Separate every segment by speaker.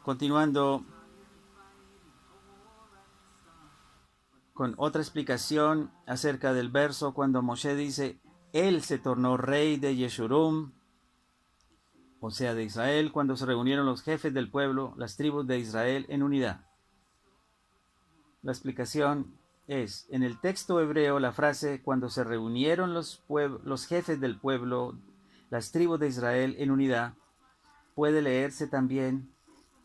Speaker 1: Continuando con otra explicación acerca del verso cuando Moshe dice, él se tornó rey de Yeshurun, o sea, de Israel, cuando se reunieron los jefes del pueblo, las tribus de Israel en unidad. La explicación es, en el texto hebreo, la frase cuando se reunieron los jefes del pueblo, las tribus de Israel en unidad, puede leerse también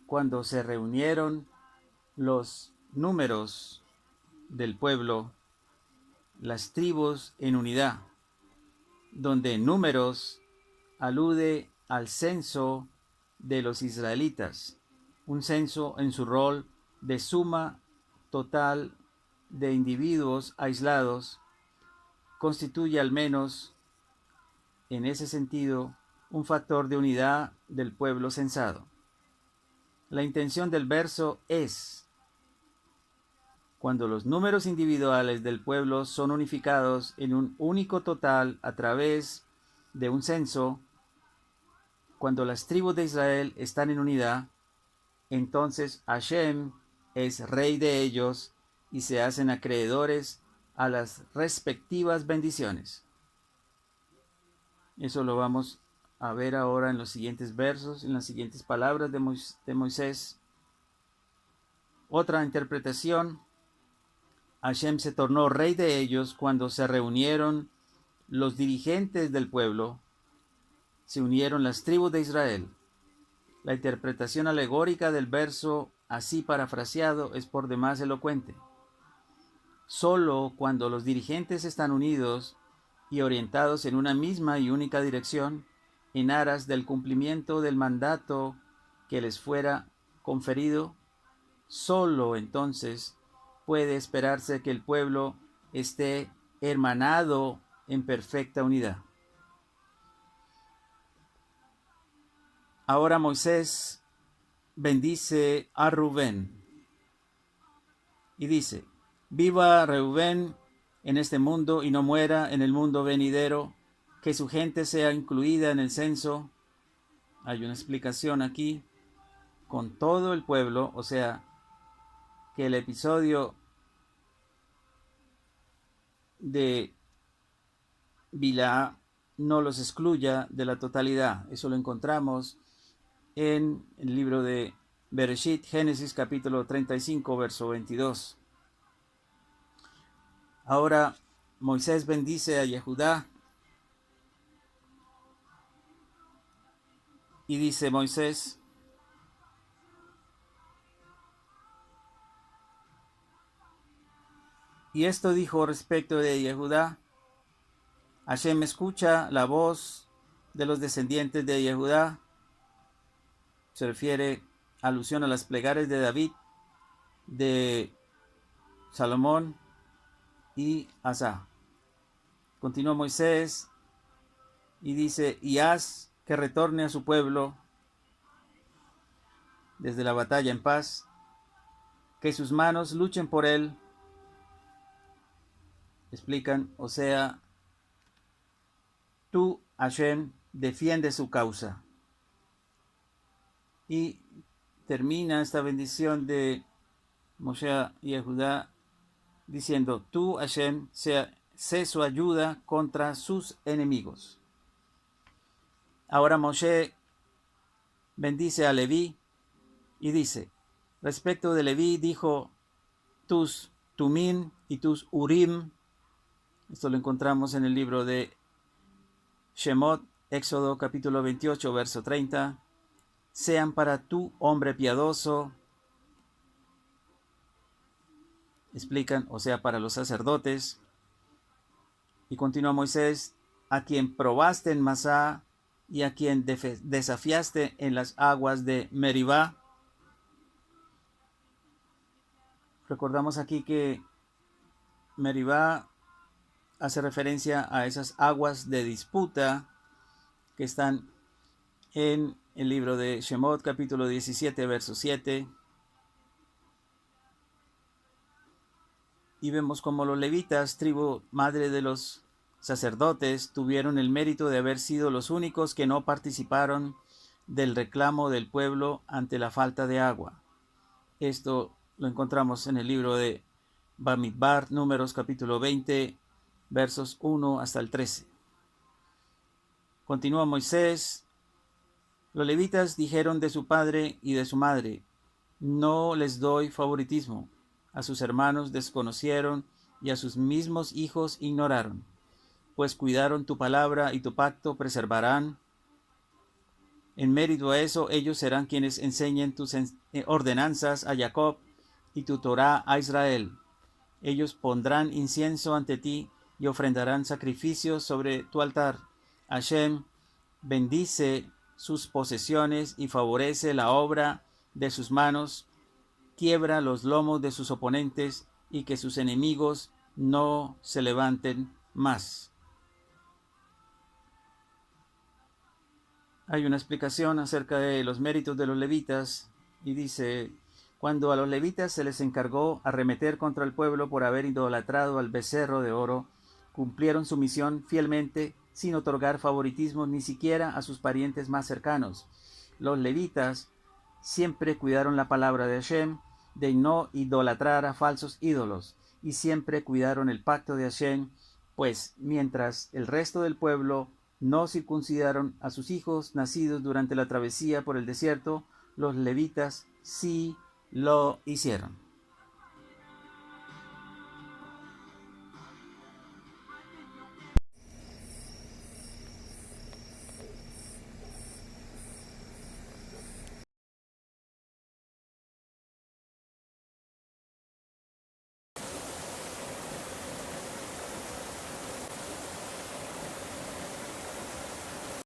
Speaker 1: cuando se reunieron los números del pueblo, las tribus en unidad, donde números alude al censo de los israelitas, un censo en su rol de suma total de individuos aislados, constituye al menos en ese sentido un factor de unidad del pueblo censado. La intención del verso es, cuando los números individuales del pueblo son unificados en un único total a través de un censo, cuando las tribus de Israel están en unidad, entonces Hashem es rey de ellos y se hacen acreedores a las respectivas bendiciones. Eso lo vamos a ver ahora en los siguientes versos, en las siguientes palabras de Moisés. Otra interpretación: Hashem se tornó rey de ellos cuando se reunieron los dirigentes del pueblo, se unieron las tribus de Israel. La interpretación alegórica del verso así parafraseado es por demás elocuente. Solo cuando los dirigentes están unidos y orientados en una misma y única dirección, en aras del cumplimiento del mandato que les fuera conferido, solo entonces puede esperarse que el pueblo esté hermanado en perfecta unidad. Ahora Moisés bendice a Rubén y dice, viva Rubén en este mundo y no muera en el mundo venidero, que su gente sea incluida en el censo. Hay una explicación aquí, con todo el pueblo, o sea, que el episodio de Bilá no los excluya de la totalidad. Eso lo encontramos en el libro de Bereshit, Génesis capítulo 35, verso 22. Ahora Moisés bendice a Yehudá y dice Moisés, y esto dijo respecto de Yehudá, Hashem escucha la voz de los descendientes de Yehudá. Se refiere alusión a las plegarias de David, de Salomón y Asa. Continúa Moisés y dice, y haz que retorne a su pueblo desde la batalla en paz, que sus manos luchen por él. Explican, o sea, tú, Hashem, defiende su causa. Y termina esta bendición de Moshe y Yehudá diciendo, tú, Hashem, sé su ayuda contra sus enemigos. Ahora Moshe bendice a Leví y dice, respecto de Leví dijo, tus Tumim y tus Urim, esto lo encontramos en el libro de Shemot, Éxodo capítulo 28, verso 30, sean para tú hombre piadoso, explican, o sea, para los sacerdotes. Y continúa Moisés, a quien probaste en Masá y a quien desafiaste en las aguas de Meribá. Recordamos aquí que Meribá hace referencia a esas aguas de disputa que están en el libro de Shemot, capítulo 17, verso 7. Y vemos como los levitas, tribu madre de los sacerdotes, tuvieron el mérito de haber sido los únicos que no participaron del reclamo del pueblo ante la falta de agua. Esto lo encontramos en el libro de Bamidbar, Números, capítulo 20, versos 1 hasta el 13. Continúa Moisés: los levitas dijeron de su padre y de su madre: no les doy favoritismo. A sus hermanos desconocieron y a sus mismos hijos ignoraron, pues cuidaron tu palabra y tu pacto preservarán. En mérito a eso, ellos serán quienes enseñen tus ordenanzas a Jacob y tu Torá a Israel. Ellos pondrán incienso ante ti y ofrendarán sacrificios sobre tu altar. Hashem bendice sus posesiones y favorece la obra de sus manos. Quiebra los lomos de sus oponentes y que sus enemigos no se levanten más. Hay una explicación acerca de los méritos de los levitas y dice: cuando a los levitas se les encargó arremeter contra el pueblo por haber idolatrado al becerro de oro, cumplieron su misión fielmente sin otorgar favoritismo ni siquiera a sus parientes más cercanos. Los levitas siempre cuidaron la palabra de Hashem, de no idolatrar a falsos ídolos, y siempre cuidaron el pacto de Hashem, pues mientras el resto del pueblo no circuncidaron a sus hijos nacidos durante la travesía por el desierto, los levitas sí lo hicieron.